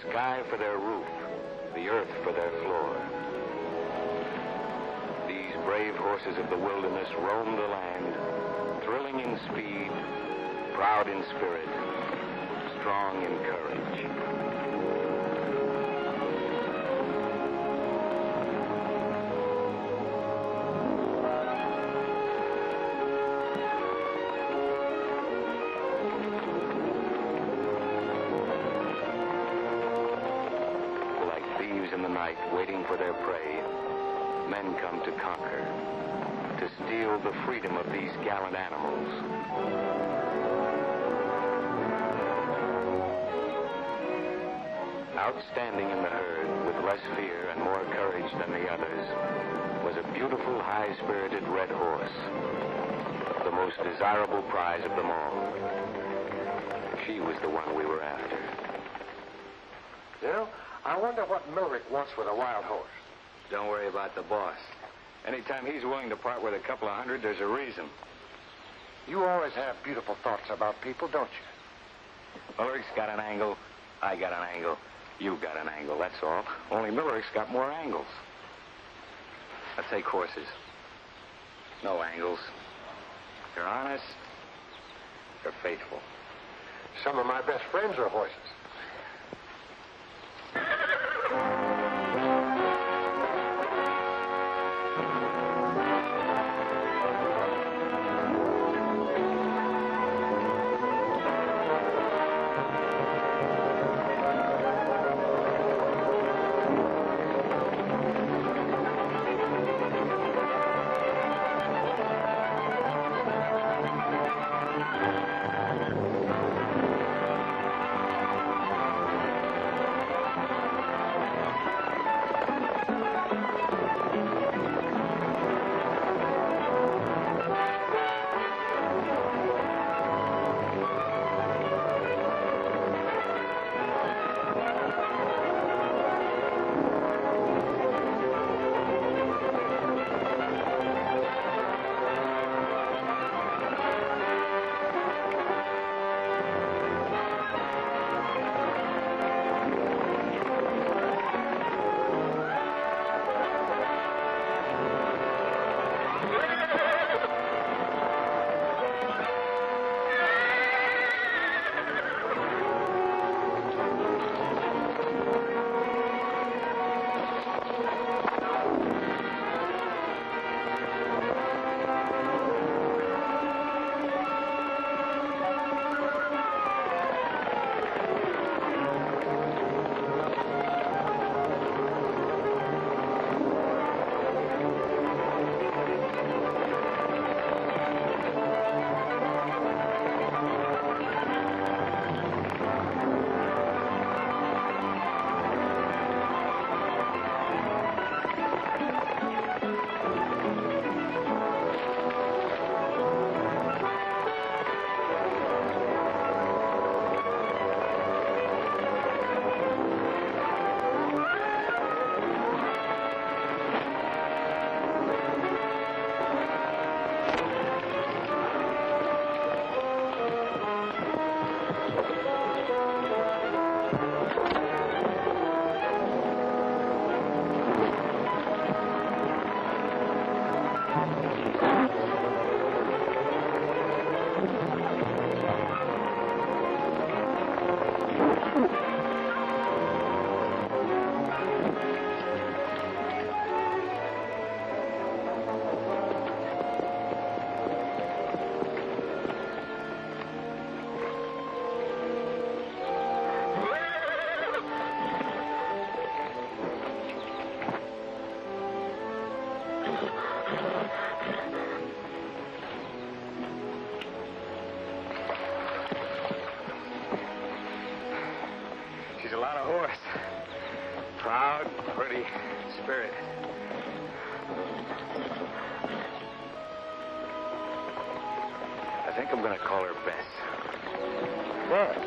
sky for their roof, the earth for their floor. These brave horses of the wilderness roam the land, thrilling in speed, proud in spirit, strong in courage. In the night, waiting for their prey, men come to conquer, to steal the freedom of these gallant animals. Outstanding in the herd, with less fear and more courage than the others, was a beautiful, high-spirited red horse, the most desirable prize of them all. She was the one we were after. You know, I wonder what Millerick wants with a wild horse. Don't worry about the boss. Anytime he's willing to part with a couple of hundred, there's a reason. You always have beautiful thoughts about people, don't you? Millerick's got an angle, I got an angle, you've got an angle, that's all. Only Millerick's got more angles. Now take horses. No angles. They're honest. They're faithful. Some of my best friends are horses. Proud, pretty, spirited. I think I'm going to call her Bess. What?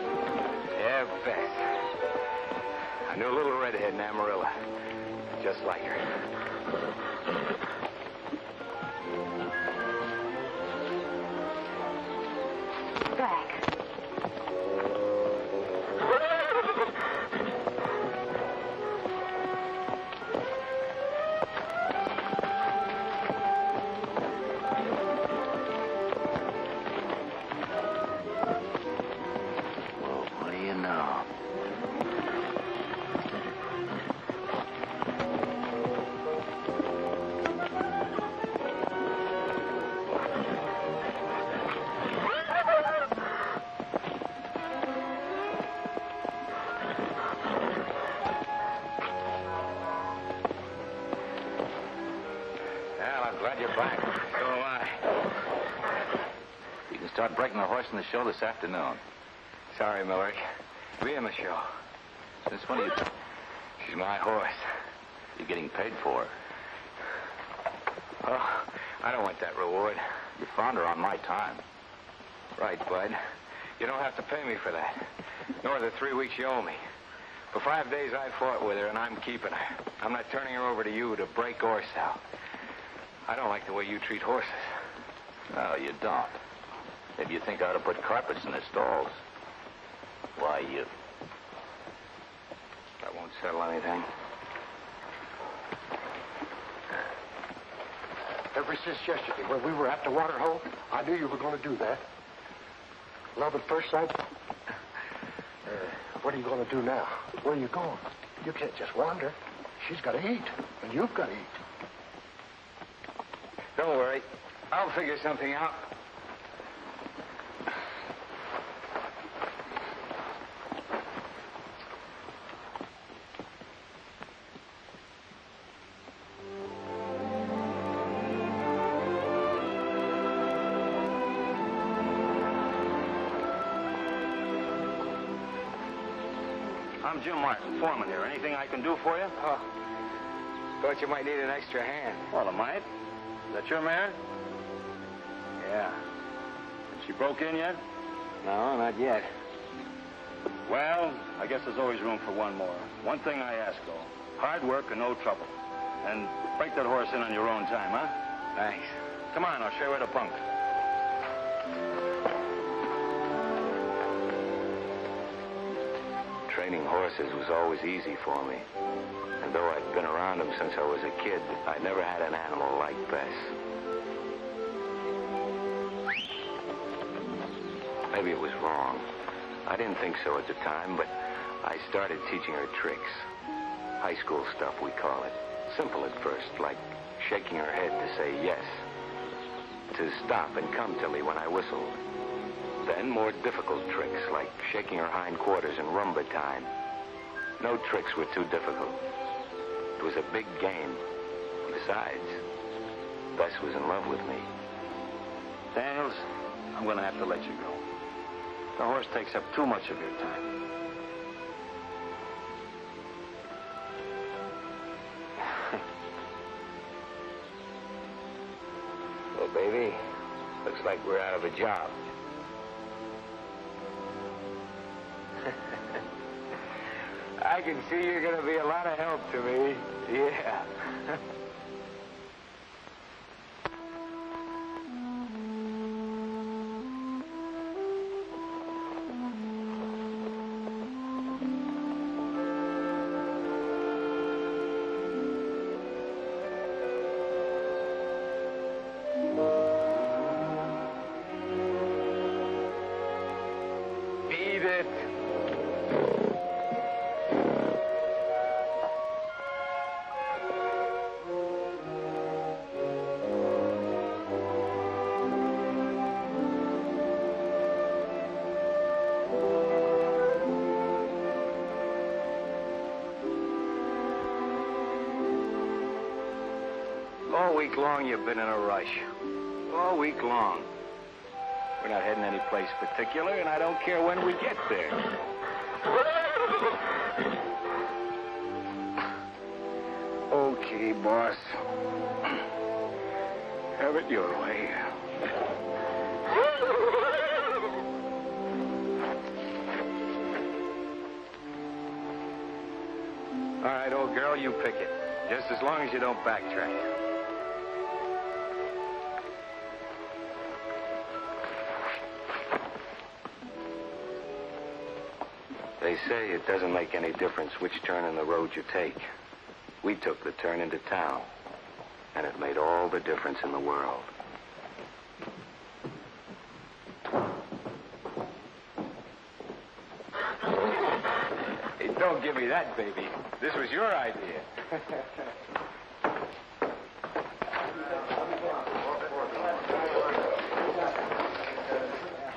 Yeah, Bess. I knew a little redhead in Amarillo. Just like her. Back. start breaking the horse in the show this afternoon. Sorry, Millerick. Be in the show. Since when are you... She's my horse. You're getting paid for her. Oh, I don't want that reward. You found her on my time. Right, Bud. You don't have to pay me for that. Nor the 3 weeks you owe me. For 5 days I fought with her, and I'm keeping her. I'm not turning her over to you to break or sell. I don't like the way you treat horses. No, you don't. If you think I ought to put carpets in the stalls, why, you... That won't settle anything. Ever since yesterday, when we were at the water hole, I knew you were going to do that. Love at first sight? What are you going to do now? Where are you going? You can't just wander. She's got to eat, and you've got to eat. Don't worry. I'll figure something out. I'm Jim Martin, foreman here. Anything I can do for you? Oh, thought you might need an extra hand. Well, I might. Is that your mare? Yeah. Has she broke in yet? No, not yet. Well, I guess there's always room for one more. One thing I ask, though. Hard work and no trouble. And break that horse in on your own time, huh? Thanks. Come on, I'll show you where to bunk. Training horses was always easy for me. And though I'd been around them since I was a kid, I never had an animal like Bess. Maybe it was wrong. I didn't think so at the time, but I started teaching her tricks. High school stuff, we call it. Simple at first, like shaking her head to say yes. To stop and come to me when I whistled. Then more difficult tricks, like shaking her hindquarters in rumba time. No tricks were too difficult. It was a big game. Besides, Bess was in love with me. Daniels, I'm going to have to let you go. The horse takes up too much of your time. Well, baby, looks like we're out of a job. I can see you're going to be a lot of help to me. Yeah. Beat it. All week long, you've been in a rush. All week long. We're not heading any place particular, and I don't care when we get there. Okay, boss. Have it your way. All right, old girl, you pick it. Just as long as you don't backtrack. They say it doesn't make any difference which turn in the road you take. We took the turn into town, and it made all the difference in the world. Hey, don't give me that, baby. This was your idea.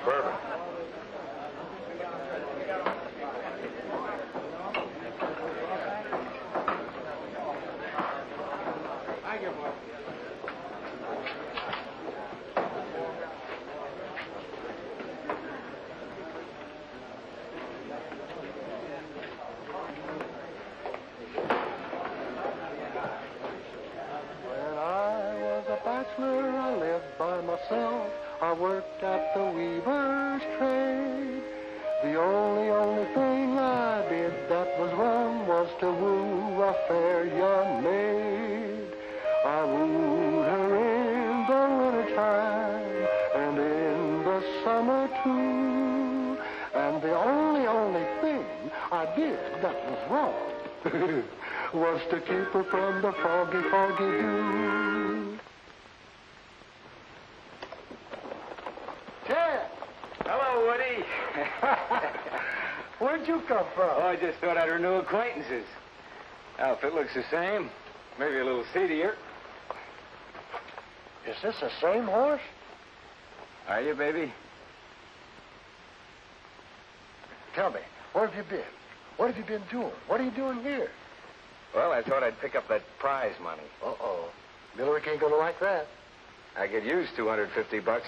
Bourbon. the weaver's trade. The only thing I did that was wrong was to woo a fair young maid. I wooed her in the wintertime and in the summer too. And the only thing I did that was wrong was to keep her from the foggy dew. Ted! Hello, Woody. Where'd you come from? Oh, I just thought I'd renew acquaintances. Outfit looks the same, maybe a little seedier. Is this the same horse? Are you, baby? Tell me, where have you been? What have you been doing? What are you doing here? Well, I thought I'd pick up that prize money. Uh-oh. Millerick ain't gonna like that. I could use $250.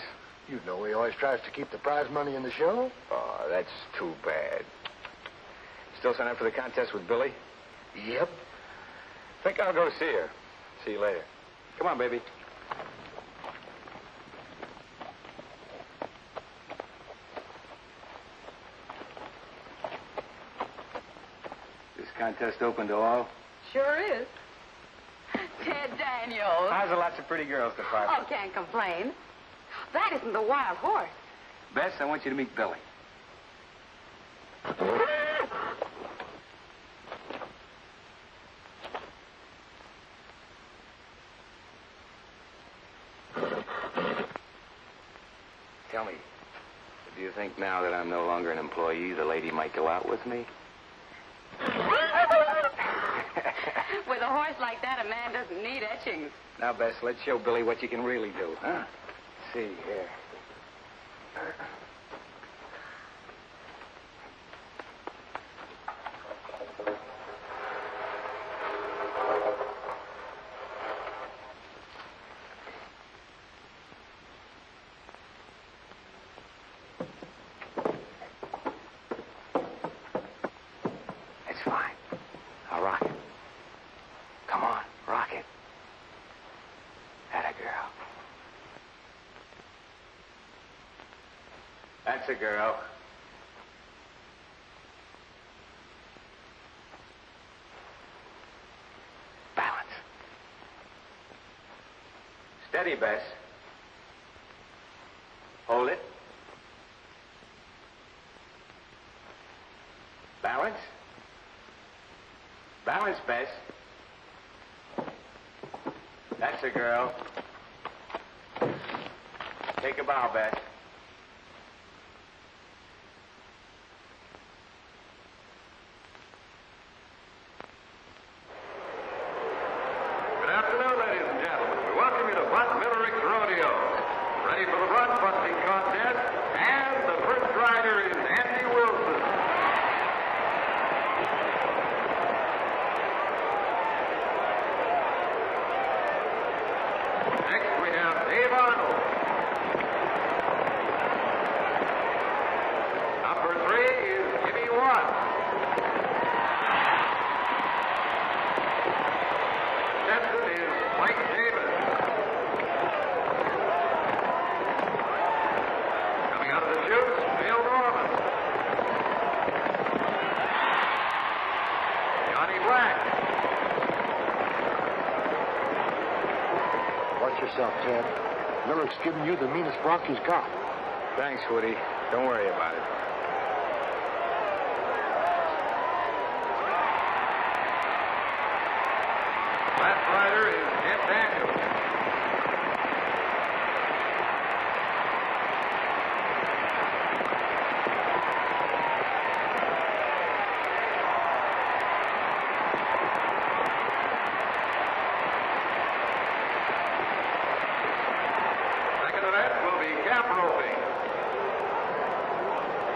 You know he always tries to keep the prize money in the show. Oh, that's too bad. Still sign up for the contest with Billy? Yep. Think I'll go see her. See you later. Come on, baby. This contest open to all? Sure is. Ted Daniels. How's the lots of pretty girls department? Oh, can't complain. That isn't the wild horse. Bess, I want you to meet Billy. Tell me, do you think now that I'm no longer an employee, the lady might go out with me? With a horse like that, a man doesn't need etchings. Now, Bess, let's show Billy what you can really do, huh? Let's see here. It's fine. I'll rock it. Come on, rock it. Atta girl. That's a girl. Balance. Steady, Bess. Hold it. Balance. Balance, Bess. That's a girl. Take a bow, Bess. Good afternoon, ladies and gentlemen. We welcome you to Bunt Millerick's Rodeo. Ready for the run busting contest, and the first rider is Andy Wilson. Next we have Dave Arnold. Number 3 is Jimmy Watts. Stetson is Mike Davis. Coming out of the chutes, Bill Norman. Johnny Black. Watch yourself, Ted. Millerick's giving you the meanest bronc he's got. Thanks, Woody. Don't worry about it. Last rider is Ted Daniels. Second event will be cap roping.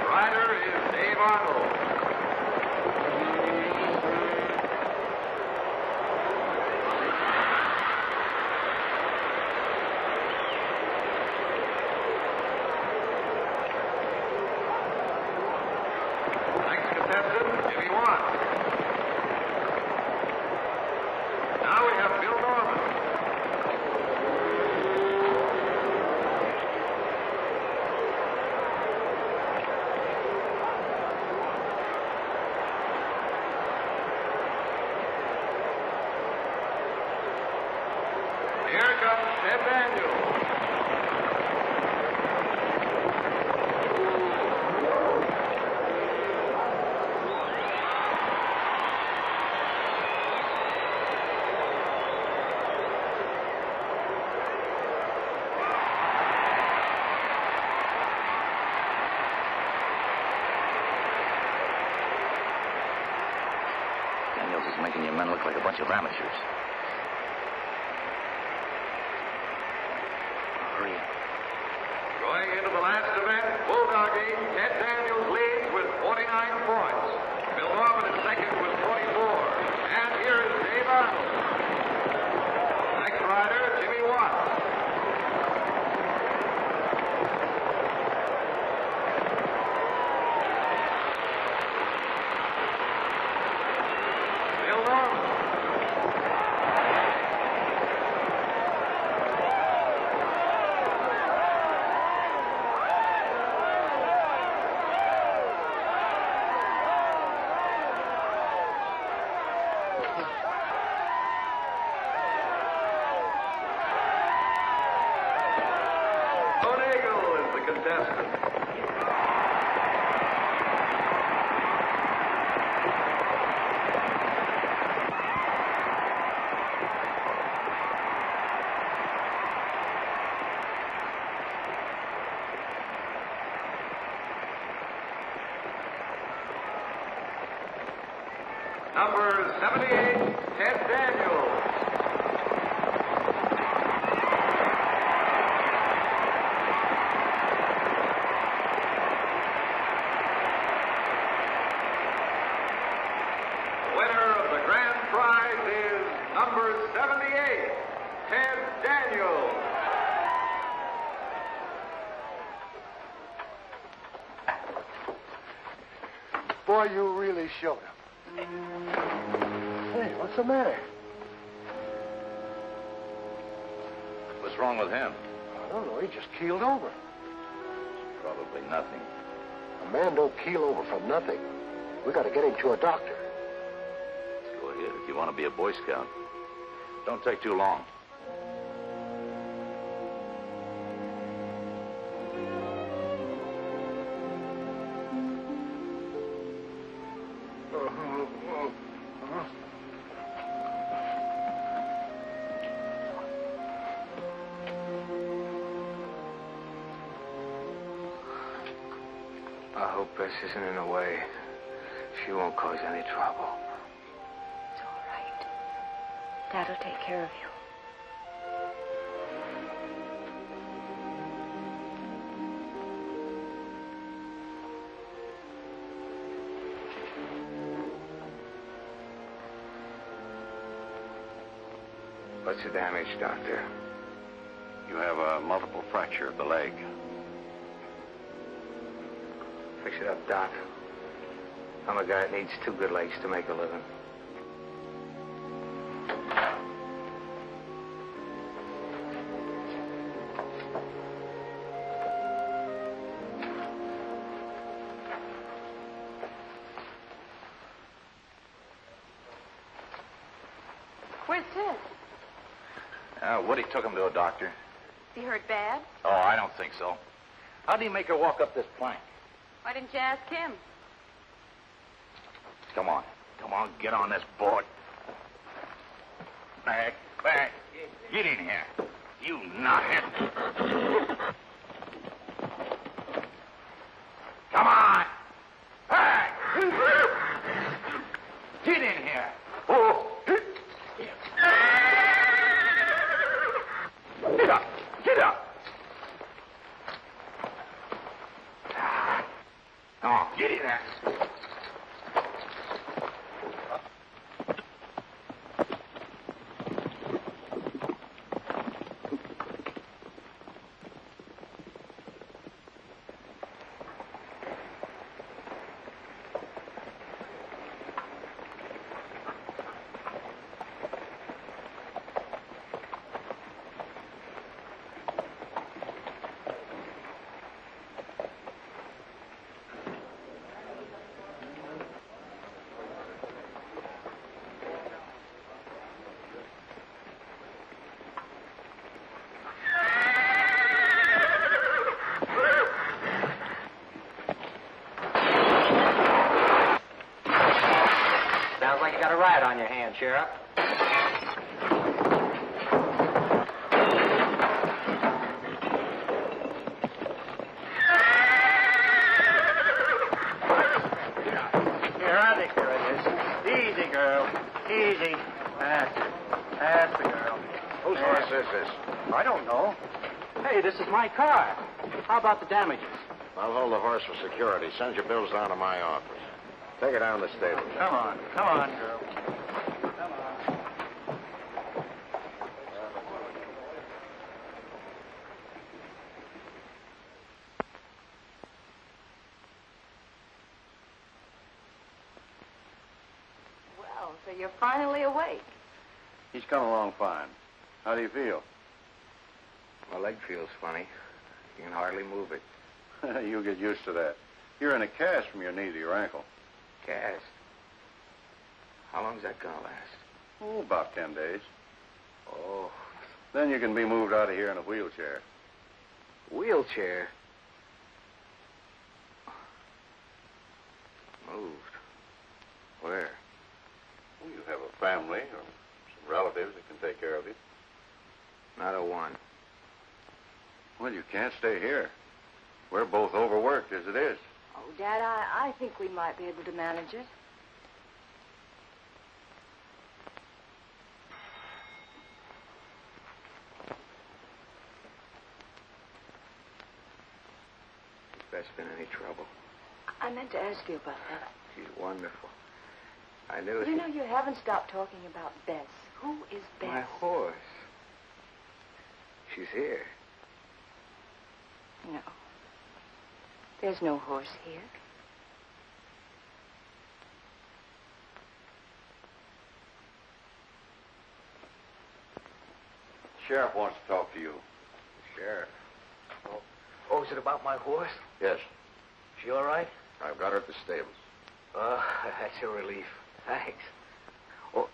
Rider is Dave Arnold. Next contestant, Jimmy Watts. Now we have Bill Norman. is making your men look like a bunch of amateurs. Hurry. Going into the last event, bulldogging, Ted Daniels leads with 49 points. Bill Norman is second with 44. And here is Dave Arnold. Next rider, Jimmy Watts. Bill Norman. Number 78, Ted Daniels. Winner of the grand prize is number 78, Ted Daniels. Boy, you really showed him. Hey, what's the matter? What's wrong with him? I don't know. He just keeled over. Probably nothing. A man don't keel over from nothing. We got to get him to a doctor. Go ahead if you want to be a Boy Scout. Don't take too long. I hope Bess isn't in the way. She won't cause any trouble. It's all right. Dad'll take care of you. What's the damage, Doctor? You have a multiple fracture of the leg. Fix it up, Doc. I'm a guy that needs two good legs to make a living. Where's Ted? Woody took him to a doctor. Is he hurt bad? Oh, I don't think so. How do you make her walk up this plank? Why didn't you ask him? Come on. Come on, get on this board. Back. Get in here. You knothead. Come on. Back. Get in here. Oh. Get up. Get up. Oh, get in there. Sounds like you got a riot on your hands, Sheriff. Here, I think there it is. Easy, girl. is this? I don't know. Hey, this is my car. How about the damages? I'll hold the horse for security. Send your bills down to my office. Take it down to the stable. Come on, girl. Come on. Well, so you're finally awake. He's coming along fine. How do you feel? My leg feels funny. You can hardly move it. You'll get used to that. You're in a cast from your knee to your ankle. Cast? How long's that gonna last? Oh, about 10 days. Oh. Then you can be moved out of here in a wheelchair. Wheelchair? Moved? Where? Well, you have a family or some relatives that can take care of you. Not a one. Well, you can't stay here. We're both overworked as it is. Oh, Dad, I think we might be able to manage it. Has Bess been any trouble? I meant to ask you about that. She's wonderful. I knew You know, you haven't stopped talking about Bess. Who is Bess? My horse. She's here. No. There's no horse here. Sheriff wants to talk to you. Sheriff. Oh, is it about my horse? Yes. She all right? I've got her at the stables. Oh, that's a relief. Thanks. Oh,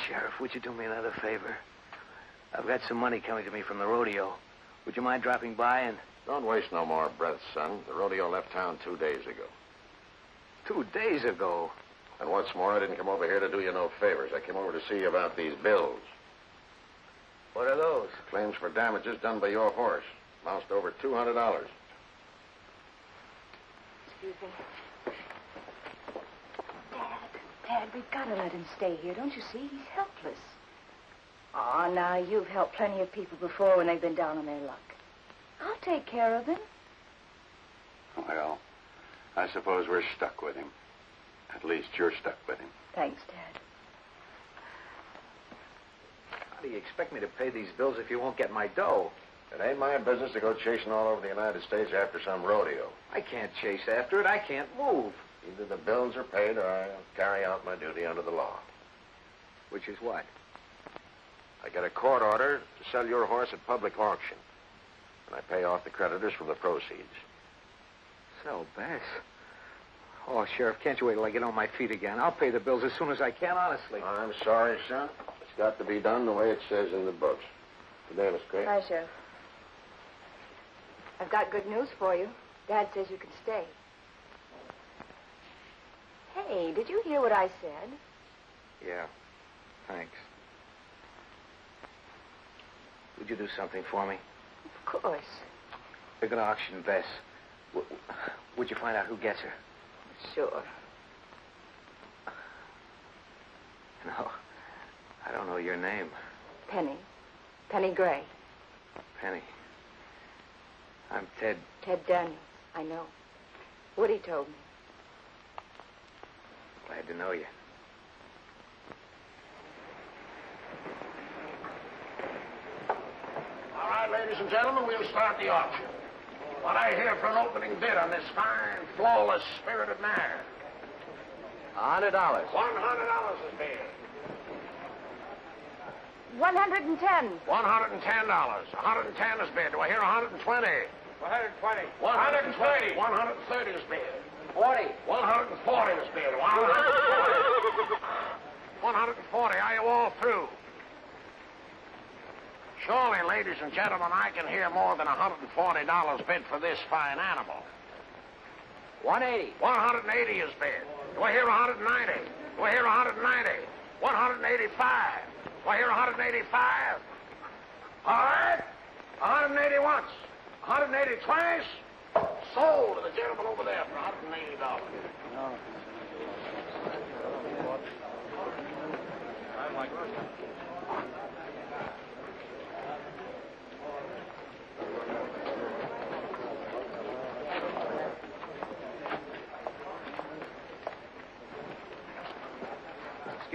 Sheriff, would you do me another favor? I've got some money coming to me from the rodeo. Would you mind dropping by and... Don't waste no more breath, son. The rodeo left town 2 days ago. 2 days ago? And what's more, I didn't come over here to do you no favors. I came over to see you about these bills. What are those? Claims for damages done by your horse. Amounts to over $200. Excuse me. Dad, we've got to let him stay here. Don't you see? He's helpless. Oh, now, you've helped plenty of people before when they've been down on their luck. I'll take care of him. Well, I suppose we're stuck with him. At least you're stuck with him. Thanks, Dad. How do you expect me to pay these bills if you won't get my dough? It ain't my business to go chasing all over the United States after some rodeo. I can't chase after it. I can't move. Either the bills are paid or I'll carry out my duty under the law. Which is what? I get a court order to sell your horse at public auction. And I pay off the creditors from the proceeds. Sell Bess? Oh, Sheriff, can't you wait till I get on my feet again? I'll pay the bills as soon as I can, honestly. I'm sorry, son. It's got to be done the way it says in the books. Good day, Miss Cleef. Hi, Sheriff. I've got good news for you. Dad says you can stay. Hey, did you hear what I said? Yeah. Thanks. Would you do something for me? Of course. They're going to auction Bess. Would you find out who gets her? Sure. No. I don't know your name. Penny. Penny Gray. Penny. I'm Ted. Ted Daniels. I know. Woody told me. Glad to know you. All right, ladies and gentlemen, we'll start the auction. What I hear for an opening bid on this fine, flawless, spirited mare? $100. $100 is bid. 110. $110. 110 is bid. Do I hear 120? 120. 130. 130 is bid. 40. 140 is bid. 140. 140. Are you all through? Surely, ladies and gentlemen, I can hear more than $140 bid for this fine animal. 180. 180 is bid. Do I hear 190? Do I hear 190? 185. Do I hear 185? All right. 180 once. 180 twice. Sold to the gentleman over there for $180. No.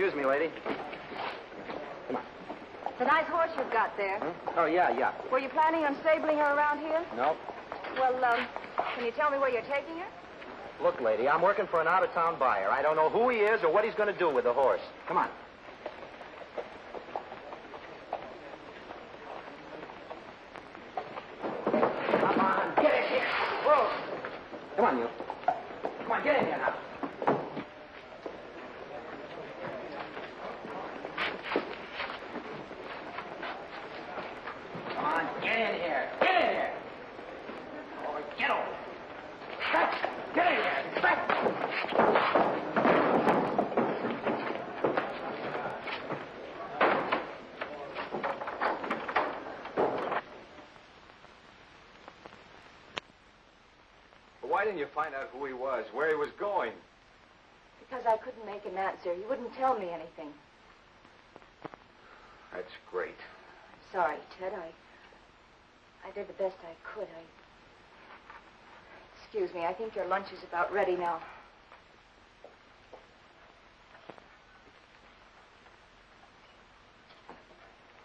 Excuse me, lady. Come on. It's a nice horse you've got there. Oh, yeah. Were you planning on stabling her around here? No. Well, can you tell me where you're taking her? Look, lady, I'm working for an out-of-town buyer. I don't know who he is or what he's going to do with the horse. Come on. Come on, get in here. Whoa. Come on, you. Come on, get in here now. Come on, get in here. Get in here. Oh, get over. Get in here. Why didn't you find out who he was, where he was going? Because I couldn't make an answer. He wouldn't tell me anything. That's great. Sorry, Ted. I did the best I could. Excuse me. I think your lunch is about ready now.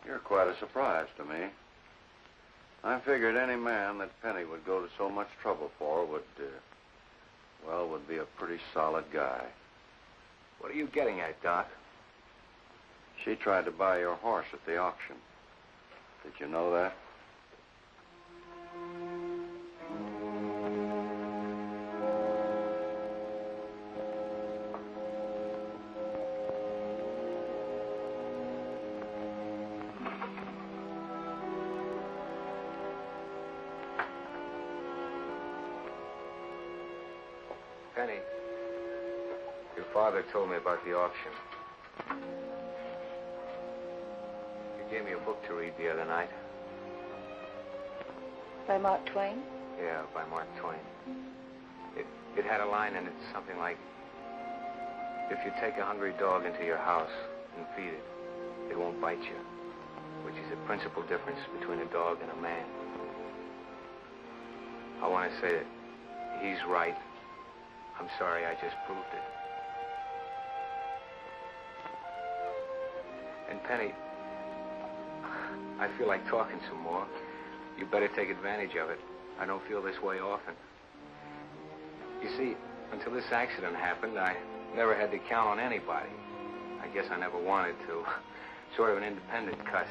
You're quite a surprise to me. I figured any man that Penny would go to so much trouble for would be a pretty solid guy. What are you getting at, Doc? She tried to buy your horse at the auction. Did you know that? Penny, your father told me about the auction. He gave me a book to read the other night. By Mark Twain? Yeah, by Mark Twain. It had a line in it, something like, if you take a hungry dog into your house and feed it, it won't bite you, which is the principal difference between a dog and a man. I want to say that he's right. I'm sorry, I just proved it. And Penny, I feel like talking some more. You better take advantage of it. I don't feel this way often. You see, until this accident happened, I never had to count on anybody. I guess I never wanted to. Sort of an independent cuss.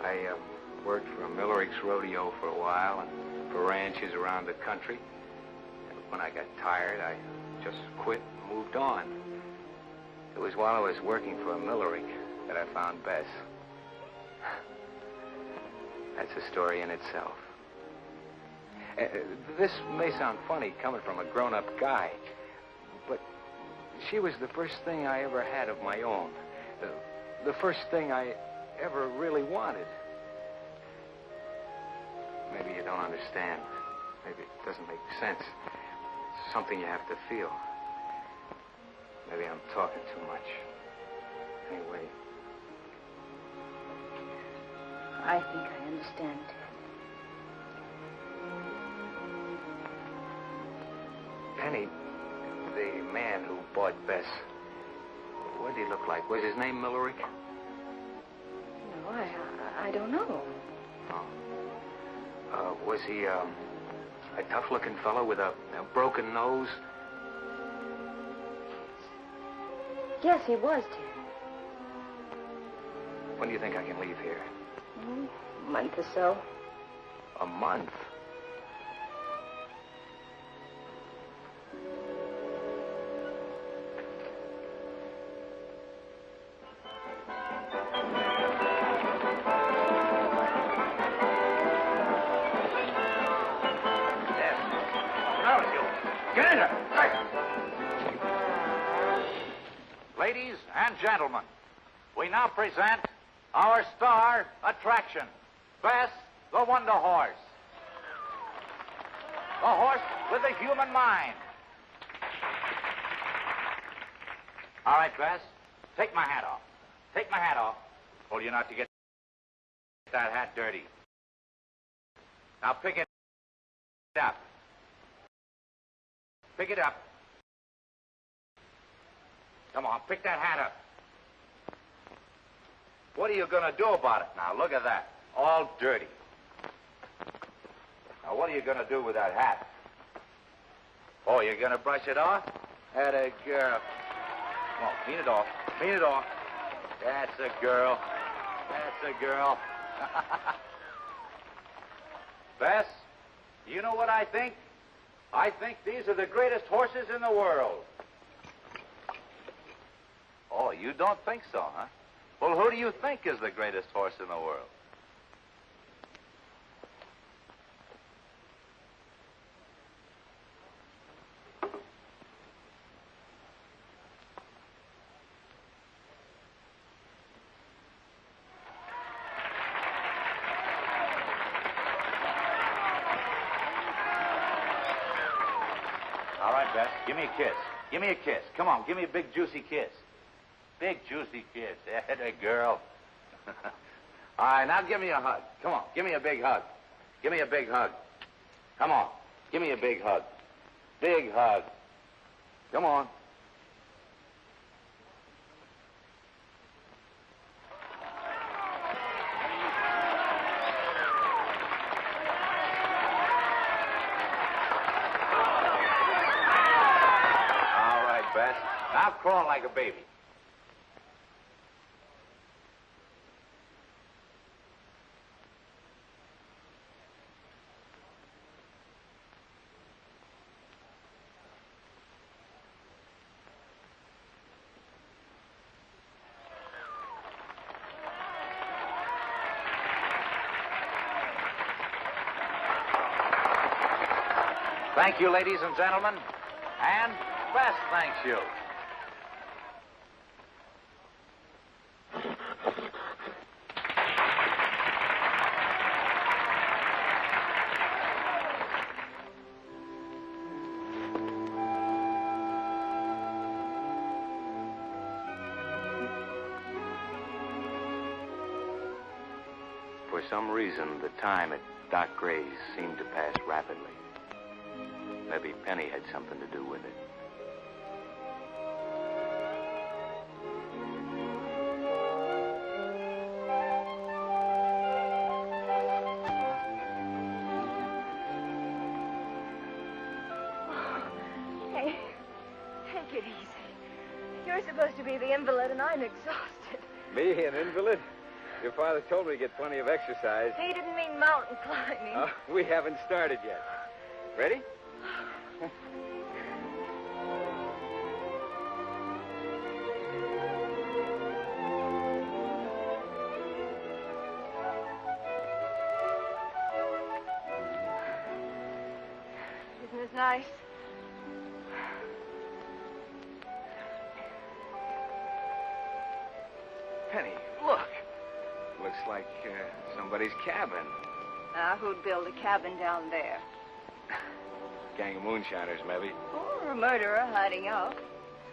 I worked for a Millerick's rodeo for a while and for ranches around the country. When I got tired, I just quit and moved on. It was while I was working for a Millerick that I found Bess. That's a story in itself. This may sound funny coming from a grown-up guy, but she was the first thing I ever had of my own. The first thing I ever really wanted. Maybe you don't understand. Maybe it doesn't make sense. Something you have to feel. Maybe I'm talking too much. Anyway. I think I understand, Ted. Penny, the man who bought Bess, what did he look like? Was his name Millerick? No, I don't know. Oh. Was he a tough-looking fellow with a broken nose? Yes, he was, Ted. When do you think I can leave here? A month or so. A month? Ladies and gentlemen, we now present our star attraction, Bess the Wonder Horse. The horse with the human mind. All right, Bess, take my hat off. Take my hat off. Told you not to get that hat dirty. Now pick it up. Pick it up. Come on, pick that hat up. What are you going to do about it now? Look at that. All dirty. Now, what are you going to do with that hat? Oh, you're going to brush it off? Atta girl. Come on, clean it off. Clean it off. That's a girl. That's a girl. Bess, you know what I think? I think these are the greatest horses in the world. Oh, you don't think so, huh? Well, who do you think is the greatest horse in the world? All right, Bess, give me a kiss. Give me a kiss. Come on, give me a big, juicy kiss. Big, juicy kiss. Atta girl. All right, now give me a hug. Come on, give me a big hug. Give me a big hug. Come on, give me a big hug. Big hug. Come on. All right, Bess. Now crawl like a baby. Thank you, ladies and gentlemen. And Bess thanks you. For some reason, the time at Doc Gray's seemed to pass rapidly. Maybe Penny had something to do with it. Hey, take it easy. You're supposed to be the invalid, and I'm exhausted. Me, an invalid? Your father told me to get plenty of exercise. He didn't mean mountain climbing. We haven't started yet. Ready? Isn't this nice? Penny, look. Looks like somebody's cabin. Now, who'd build a cabin down there? Gang of moonshiners, maybe. Or a murderer hiding out.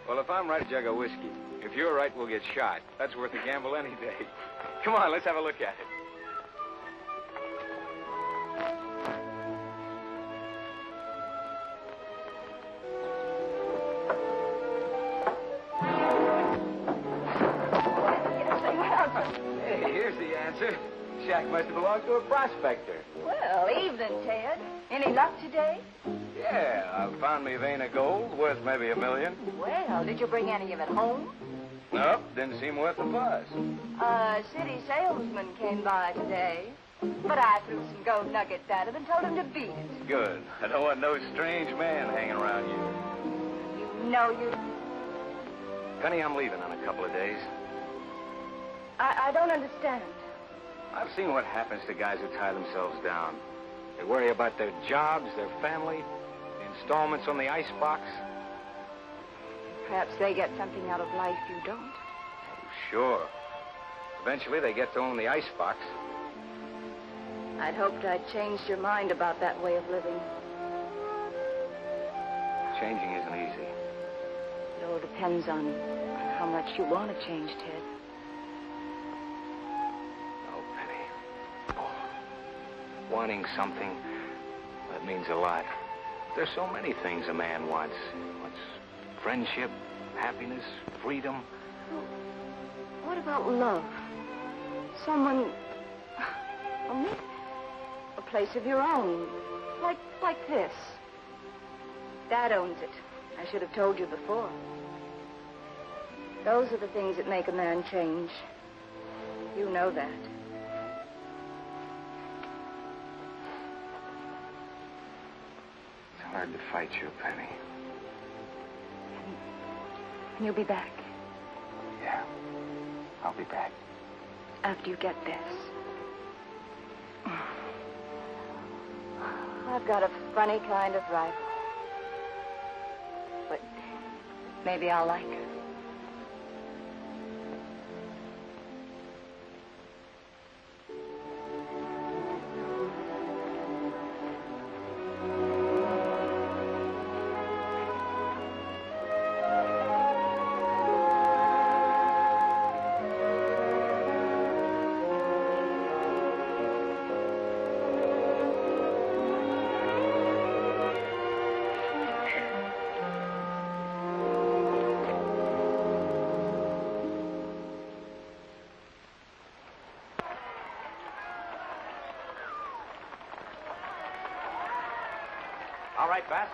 Well, if I'm right, a jug of whiskey. If you're right, we'll get shot. That's worth a gamble any day. Come on, let's have a look at it. Hey, here's the answer. Shack must have belonged to a prospector. Well, evening, Ted. Any luck today? Yeah, I found me vein of gold, worth maybe $1 million. Well, did you bring any of it home? Nope, didn't seem worth the fuss. A city salesman came by today. But I threw some gold nuggets at him and told him to beat it. Good. I don't want no strange man hanging around you. You know you... Penny, I'm leaving in a couple of days. I don't understand. I've seen what happens to guys who tie themselves down. They worry about their jobs, their family, the installments on the icebox. Perhaps they get something out of life you don't. Oh, sure. Eventually, they get to own the icebox. I'd hoped I'd changed your mind about that way of living. Changing isn't easy. It all depends on how much you want to change, Ted. Oh, Penny. Oh. Wanting something, that means a lot. There's so many things a man wants. He wants friendship, happiness, freedom. What about love? Someone... Well, maybe a place of your own. Like this. Dad owns it. I should have told you before. Those are the things that make a man change. You know that. It's hard to fight you, Penny. And you'll be back Yeah. I'll be back. after you get this. I've got a funny kind of rifle. But maybe I'll like her. All right, Bess.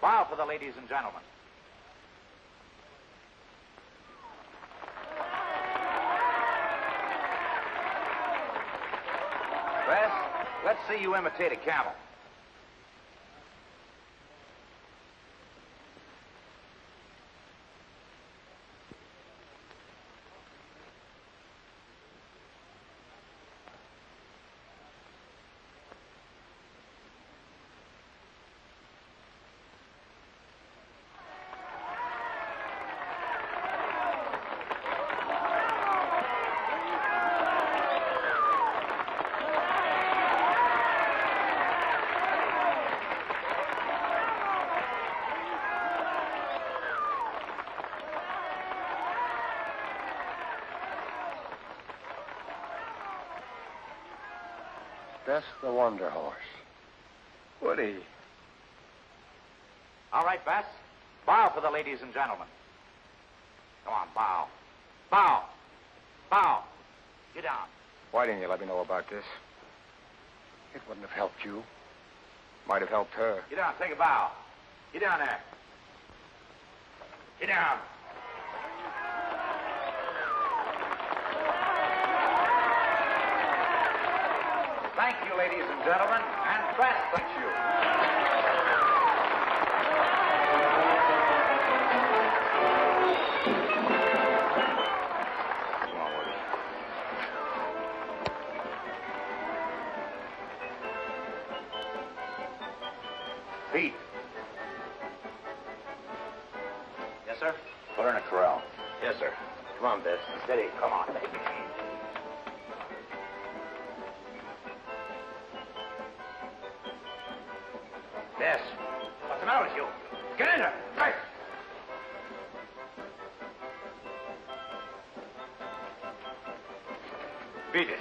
Bow for the ladies and gentlemen. Bess, let's see you imitate a camel. Bess the Wonder Horse. Woody. All right, Bess. Bow for the ladies and gentlemen. Come on, bow. Bow. Bow. Get down. Why didn't you let me know about this? It wouldn't have helped you. Might have helped her. Get down. Take a bow. Get down there. Get down. Thank you, ladies and gentlemen, and Bess thanks you. Come on, Woody. Pete. Yes, sir? Put her in a corral. Yes, sir. Come on, Bess. Steady. Come on, baby. Bess, what's the matter with you? Get in there. Right. Beat it.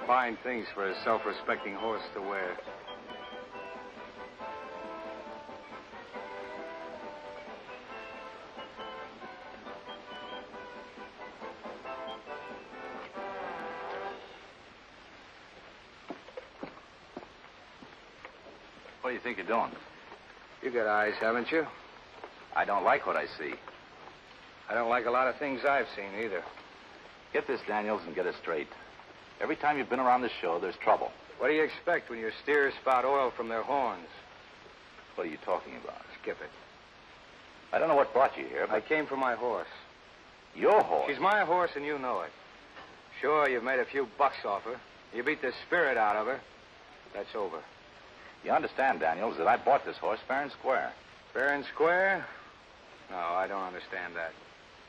Fine things for a self-respecting horse to wear. What do you think you're doing? You got eyes, haven't you? I don't like what I see. I don't like a lot of things I've seen either. Get this, Daniels, and get it straight. Every time you've been around this show, there's trouble. What do you expect when your steers spout oil from their horns? What are you talking about? Skip it. I don't know what brought you here, I but... came for my horse. Your horse? She's my horse, and you know it. Sure, you've made a few bucks off her. You beat the spirit out of her. That's over. You understand, Daniels, that I bought this horse fair and square. Fair and square? No, I don't understand that.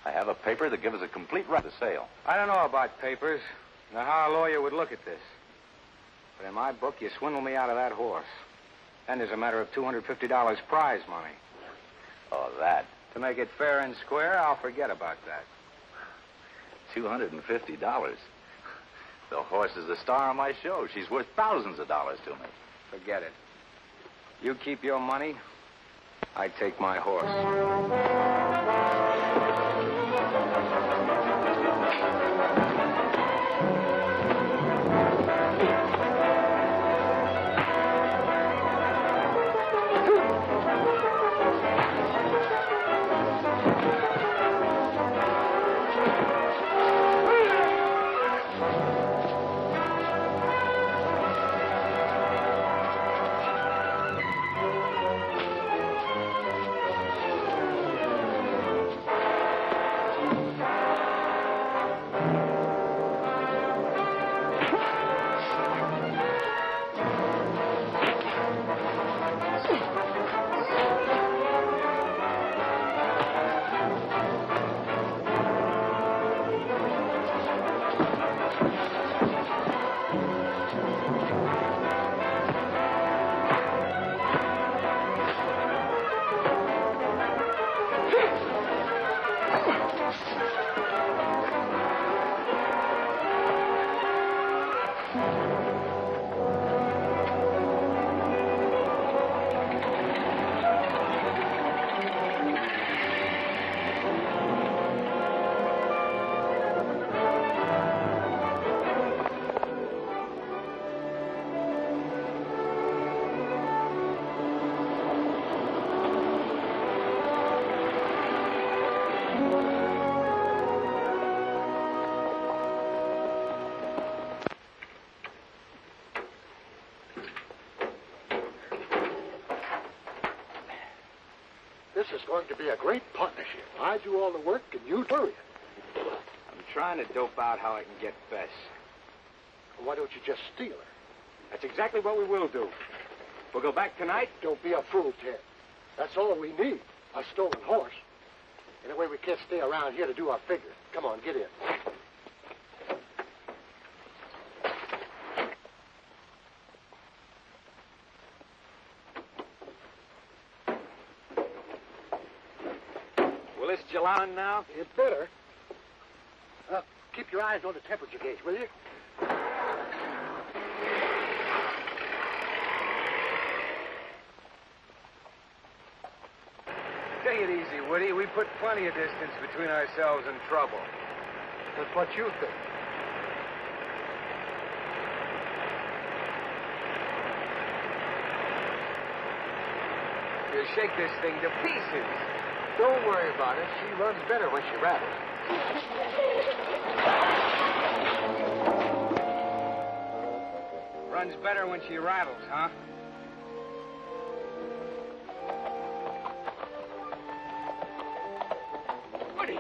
I have a paper that gives us a complete right to sale. I don't know about papers, nor how a lawyer would look at this. But in my book, you swindled me out of that horse. And there's a matter of $250 prize money. Oh, that. To make it fair and square, I'll forget about that. $250. The horse is the star of my show. She's worth thousands of dollars to me. Forget it. You keep your money, I take my horse. This is going to be a great partnership. I do all the work and you do it. I'm trying to dope out how I can get Bess. Why don't you just steal her? That's exactly what we will do. We'll go back tonight. Don't be a fool, Ted. That's all we need, a stolen horse. Anyway, we can't stay around here to do our figure. Come on, get in. Will this July now? You better. Keep your eyes on the temperature gauge, will you? Take it easy, Woody. We put plenty of distance between ourselves and trouble. That's what you think. You shake this thing to pieces. Don't worry about it. She runs better when she rattles. Runs better when she rattles, huh? Woody!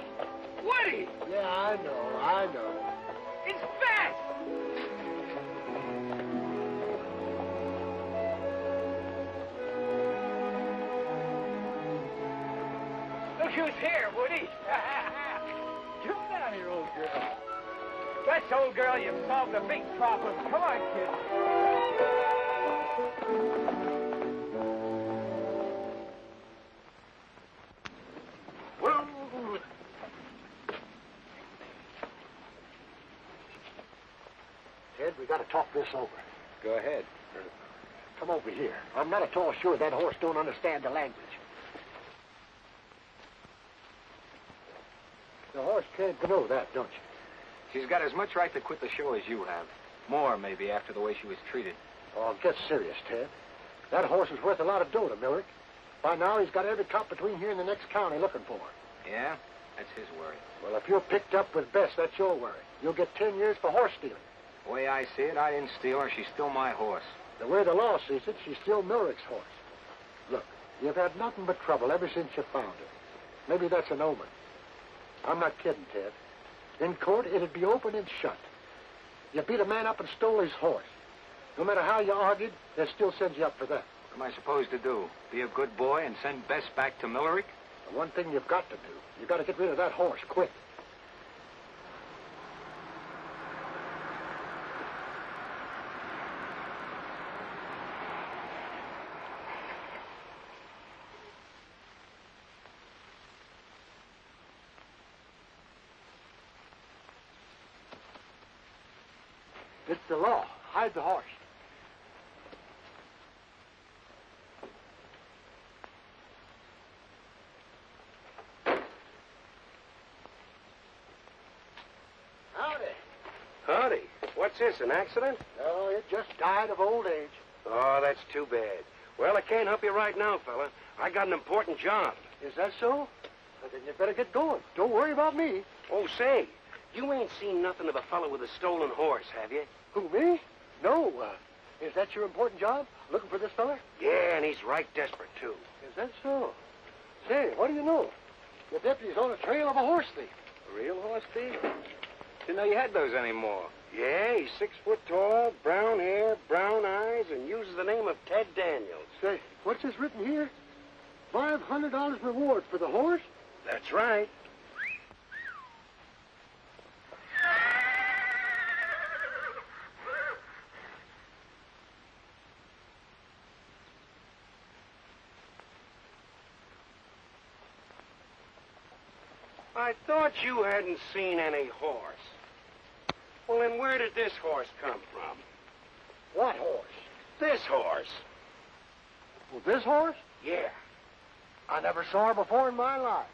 Woody! Yeah, I know. It's Bess! Look who's here, Woody! Come down here, old girl. Bess, old girl, you've solved a big problem. Come on, kid. Ted, we got to talk this over. Go ahead. Come over here. I'm not at all sure that horse don't understand the language. The horse can't know that, don't you? She's got as much right to quit the show as you have. More, maybe, after the way she was treated. Oh, get serious, Ted. That horse is worth a lot of dough to Millerick. By now, he's got every cop between here and the next county looking for him. Yeah? That's his worry. Well, if you're picked up with Bess, that's your worry. You'll get 10 years for horse stealing. The way I see it, I didn't steal her. She's still my horse. The way the law sees it, she's still Millerick's horse. Look, you've had nothing but trouble ever since you found her. Maybe that's an omen. I'm not kidding, Ted. In court, it'd be open and shut. You beat a man up and stole his horse. No matter how you argued, they'd still send you up for that. What am I supposed to do? Be a good boy and send Bess back to Millerick? The one thing you've got to do, you've got to get rid of that horse quick. It's the law. Hide the horse. Howdy. Howdy. What's this, an accident? No, it just died of old age. Oh, that's too bad. Well, I can't help you right now, fella. I got an important job. Is that so? Well, then you better get going. Don't worry about me. Oh, say, you ain't seen nothing of a fella with a stolen horse, have you? Who, me? No. Is that your important job? Looking for this fella? Yeah, and he's right desperate, too. Is that so? Say, what do you know? The deputy's on the trail of a horse thief. A real horse thief? Didn't know you had those anymore. Yeah, he's 6 foot tall, brown hair, brown eyes, and uses the name of Ted Daniels. Say, what's this written here? $500 reward for the horse? That's right. I thought you hadn't seen any horse. Well, then where did this horse come from? What horse? This horse. Well, this horse? Yeah. I never saw her before in my life.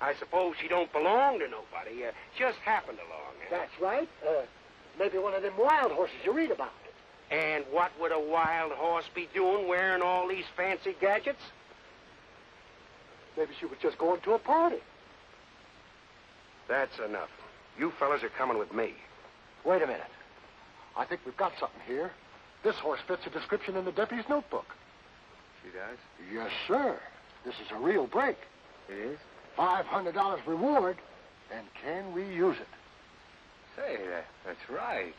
I suppose she don't belong to nobody. Just happened along. That's right. Maybe one of them wild horses you read about. And what would a wild horse be doing wearing all these fancy gadgets? Maybe she was just going to a party. That's enough. You fellas are coming with me. Wait a minute. I think we've got something here. This horse fits a description in the deputy's notebook. She does? Yes, sir. This is a real break. It is? $500 reward, and can we use it? Say, that's right.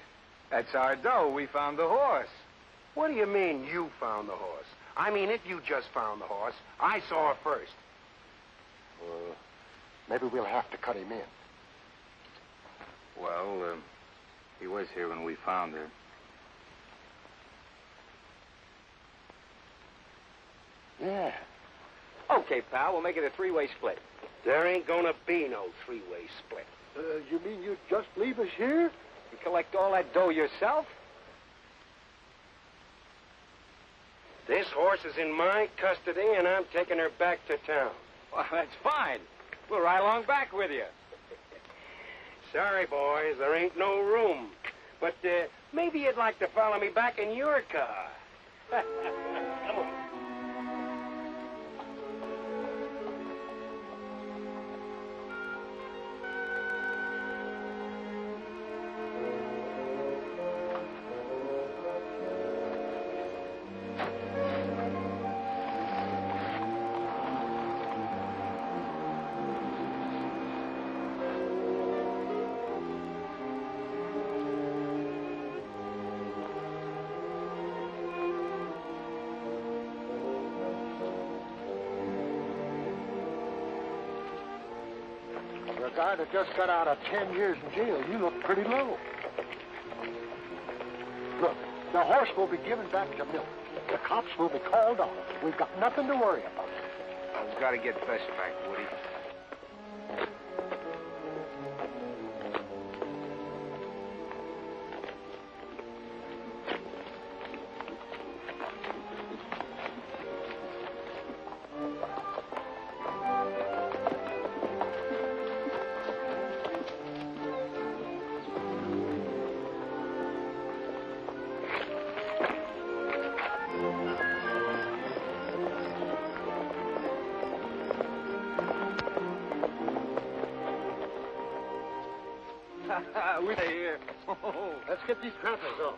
That's our dough. We found the horse. What do you mean you found the horse? I mean, if you just found the horse, I saw her first. Well, maybe we'll have to cut him in. Well, he was here when we found her. Yeah. Okay, pal, we'll make it a three-way split. There ain't gonna be no three-way split. You mean you'd just leave us here? You collect all that dough yourself? This horse is in my custody, and I'm taking her back to town. Well, that's fine. We'll ride along back with you. Sorry, boys, there ain't no room. But maybe you'd like to follow me back in your car. Come on. For a guy that just got out of 10 years in jail, you look pretty low. Look, the horse will be given back to milk. The cops will be called off. We've got nothing to worry about. We've got to get Bess back, Woody. We're here. Let's get these trappers off.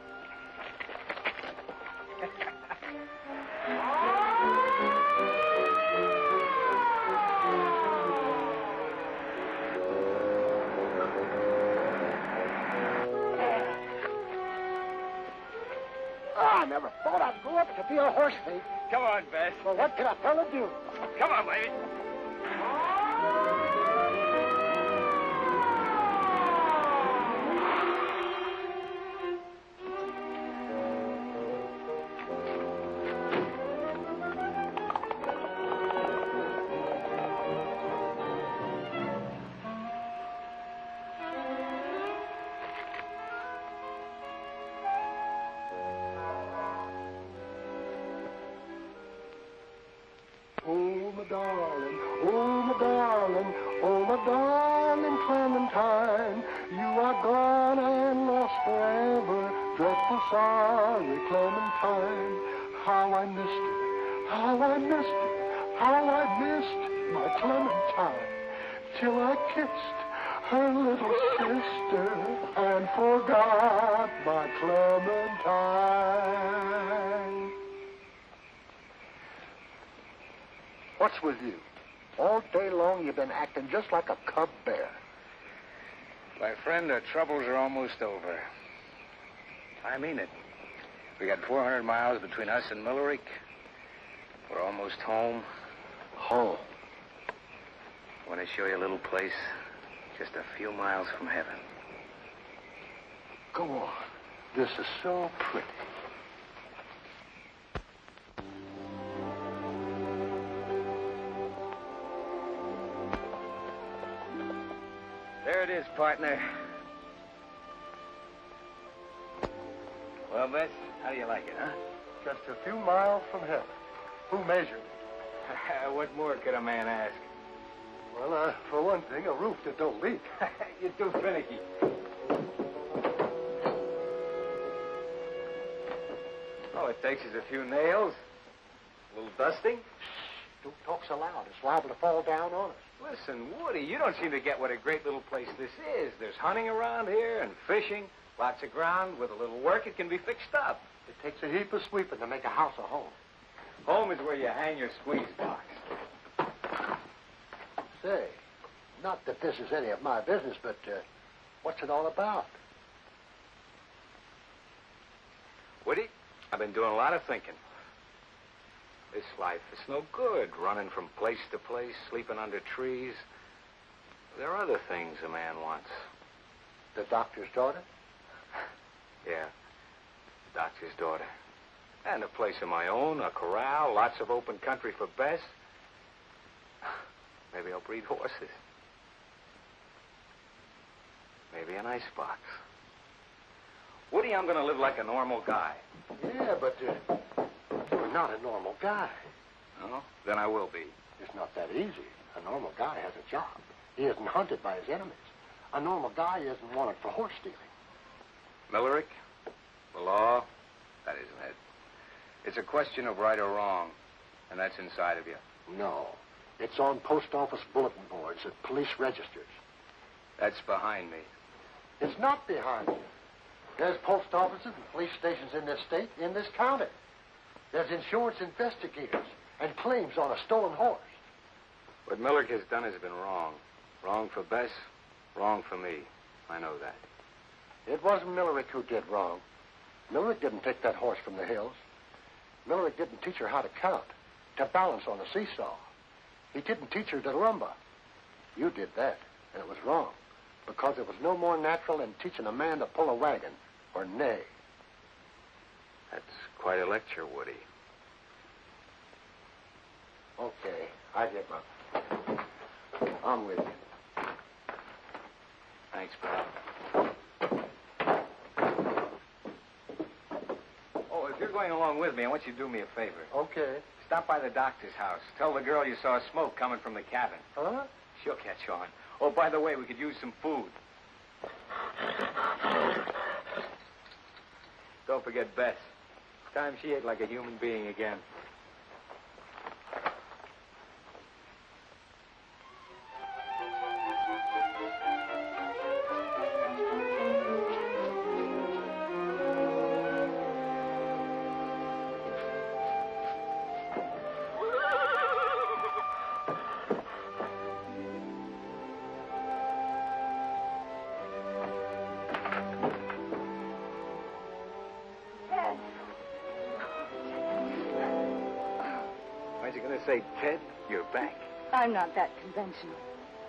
I never thought I'd grow up to be a horse thief. Come on, Bess. Well, what can a fella do? Come on, lady. darling, oh, my darling, oh, my darling Clementine. You are gone and lost forever, dreadful sorry Clementine. How I missed her, how I missed her, how I missed my Clementine, till I kissed her little sister and forgot my Clementine. What's with you? All day long you've been acting just like a cub bear. My friend, our troubles are almost over. I mean it. We got 400 miles between us and Millerick. We're almost home. Home? I want to show you a little place just a few miles from heaven. Go on. This is so pretty. There it is, partner. Well, Bess, how do you like it, huh? Just a few miles from heaven. Who measured it? What more could a man ask? Well, for one thing, a roof that don't leak. You're too finicky. All it takes is a few nails, a little dusting. Don't talk so loud. It's liable to fall down on us. Listen, Woody, you don't seem to get what a great little place this is. There's hunting around here and fishing, lots of ground. With a little work, it can be fixed up. It takes a heap of sweeping to make a house a home. Home is where you hang your squeeze box. Say, not that this is any of my business, but what's it all about? Woody, I've been doing a lot of thinking. This life is no good, running from place to place, sleeping under trees. There are other things a man wants. The doctor's daughter? Yeah, the doctor's daughter. And a place of my own, a corral, lots of open country for Bess. Maybe I'll breed horses. Maybe an icebox. Woody, I'm going to live like a normal guy. Yeah, but you're not a normal guy. No? Then I will be. It's not that easy. A normal guy has a job. He isn't hunted by his enemies. A normal guy isn't wanted for horse stealing. Millerick, the law, that isn't it. It's a question of right or wrong, and that's inside of you. No. It's on post office bulletin boards at police registers. That's behind me. It's not behind you. There's post offices and police stations in this state, in this county. There's insurance investigators and claims on a stolen horse. What Millerick has done has been wrong. Wrong for Bess, wrong for me. I know that. It wasn't Millerick who did wrong. Millerick didn't take that horse from the hills. Millerick didn't teach her how to count, to balance on a seesaw. He didn't teach her to lumber. You did that, and it was wrong, because it was no more natural than teaching a man to pull a wagon or neigh. That's quite a lecture, Woody. Okay, I give up. I'm with you. Thanks, pal. Oh, if you're going along with me, I want you to do me a favor. Okay. Stop by the doctor's house. Tell the girl you saw smoke coming from the cabin. Huh? She'll catch on. Oh, by the way, we could use some food. Don't forget Bess. It's time she ate like a human being again. Say, Ted, you're back. I'm not that conventional.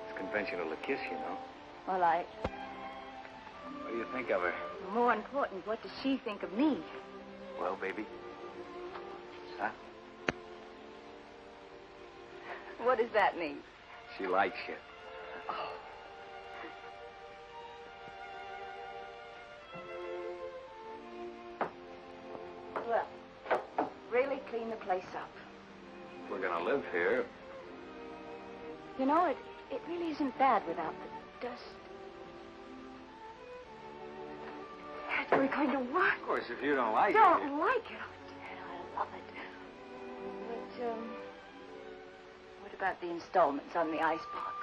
It's conventional to kiss, you know. Well, What do you think of her? more important, what does she think of me? Well, baby. Huh? What does that mean? She likes you. Well, really clean the place up. We're going to live here. You know, it really isn't bad without the dust. Dad, we're going to what? Of course, if you don't like it. Don't like it? Oh, Dad, I love it. But, what about the installments on the icebox?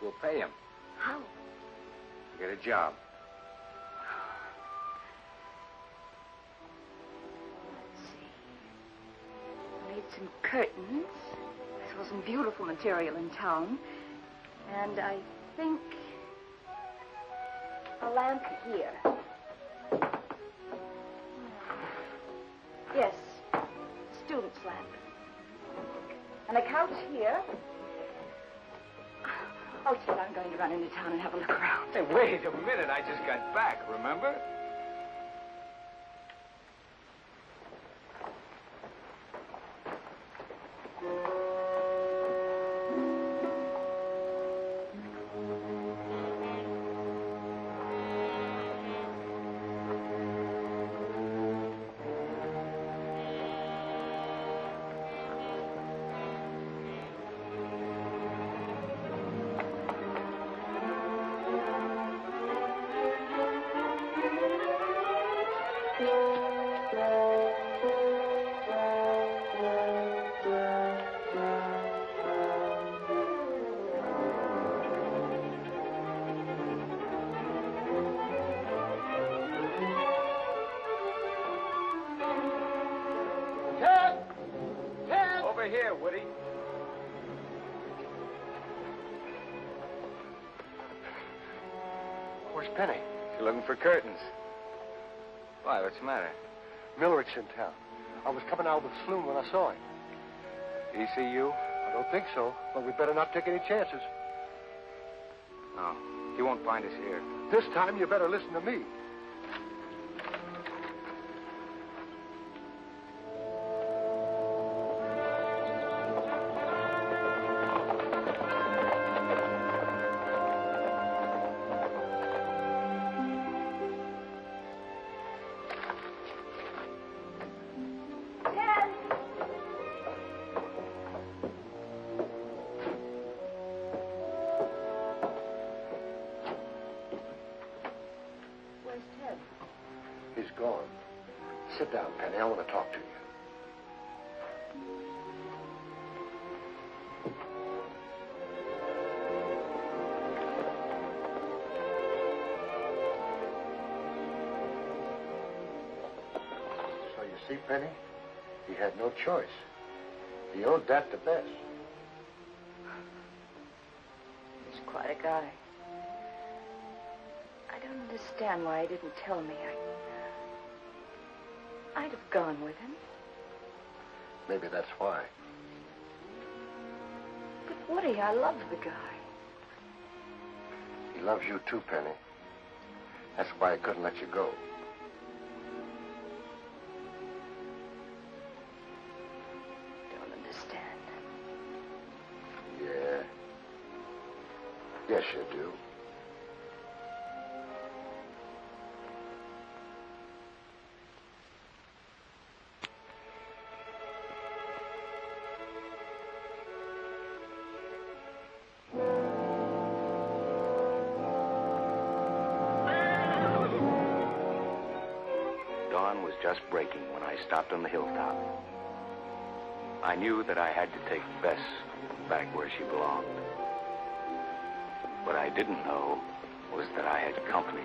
We'll pay him. How? Get a job. Let's see. I need some curtains. I saw some beautiful material in town. And I think a lamp here. Yes, student's lamp. And a couch here. Oh, Ted, I'm going to run into town and have a look around. Hey, wait a minute. I just got back, remember? Here, Woody. Where's Penny? You're looking for curtains. Why, what's the matter? Millerick's in town. I was coming out with Sloan when I saw him. Did he see you? I don't think so, but we better not take any chances. No, he won't find us here. This time, you better listen to me. He's gone. Sit down, Penny. I want to talk to you. So you see, Penny, he had no choice. He owed that to Bess. He's quite a guy. I don't understand why he didn't tell me. I'd have gone with him. Maybe that's why. But Woody, I love the guy. He loves you too, Penny. That's why he couldn't let you go. Don't understand. Yeah. Yes, you do. Dawn was just breaking when I stopped on the hilltop. I knew that I had to take Bess back where she belonged. What I didn't know was that I had company.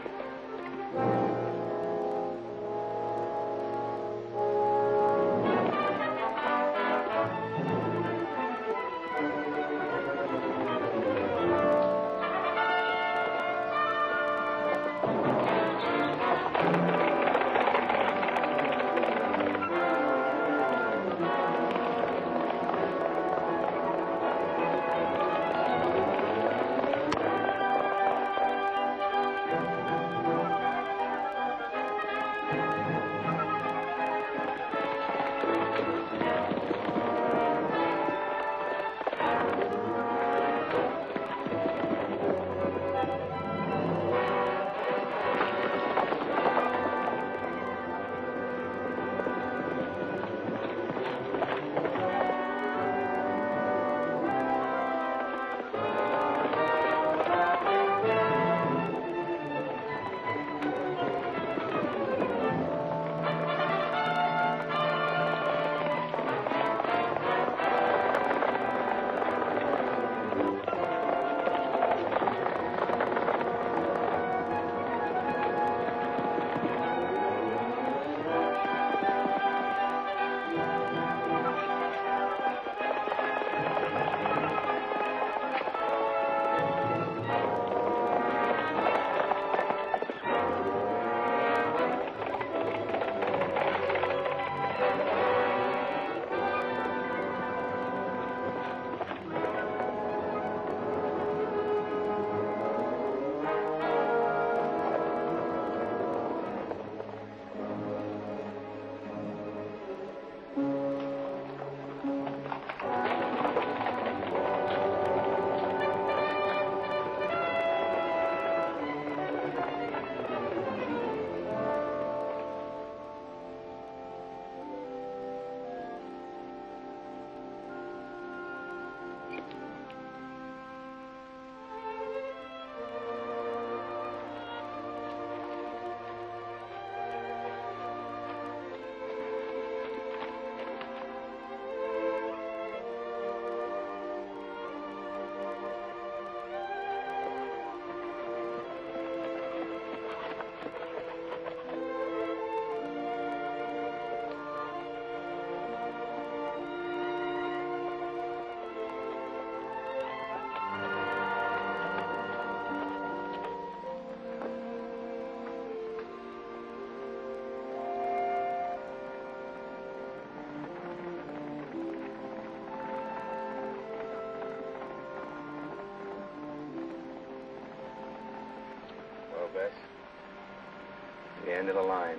The end of the line.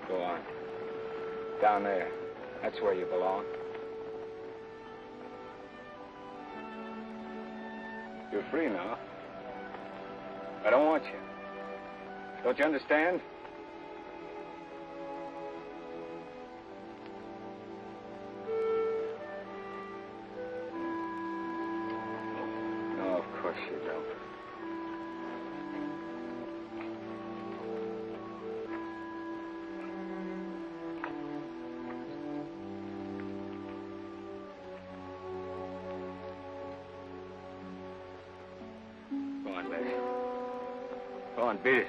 Go on. Down there. That's where you belong. You're free now. I don't want you. Don't you understand? No, of course you don't. Go on, Betty. Go on, beat it.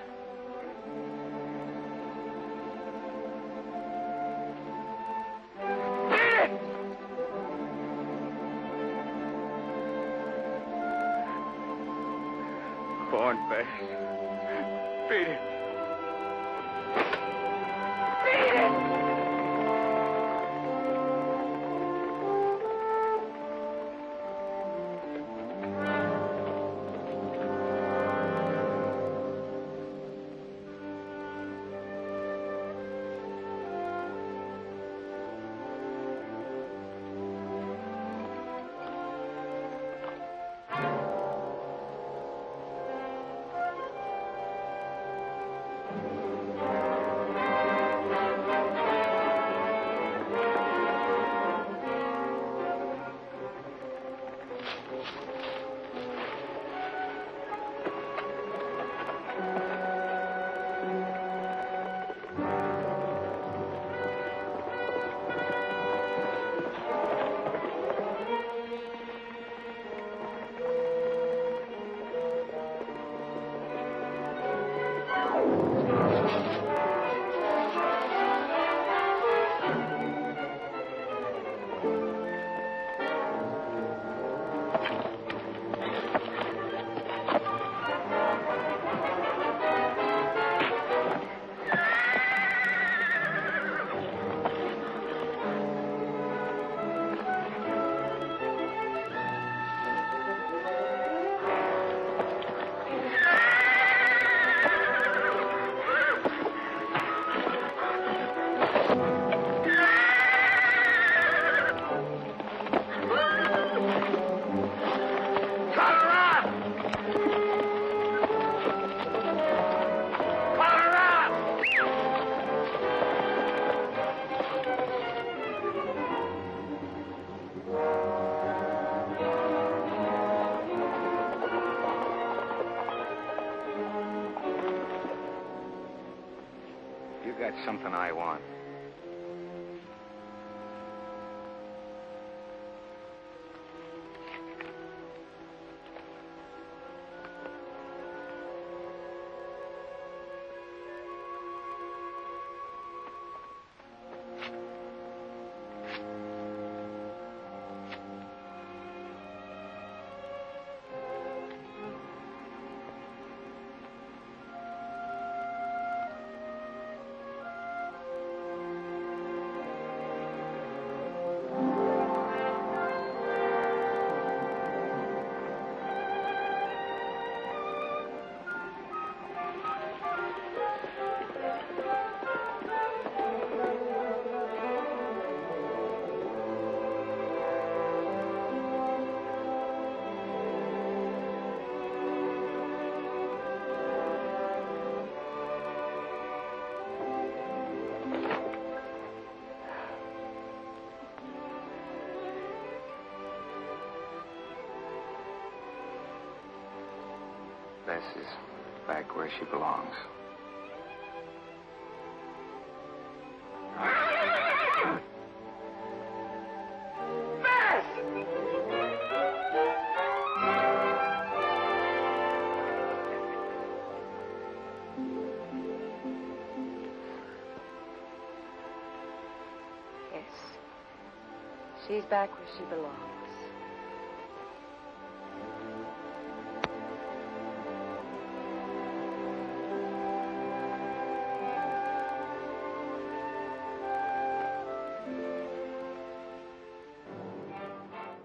Go on, Betty. Beat it. Beat it! You got something I want. Bess is back where she belongs. Bess! Yes. She's back where she belongs.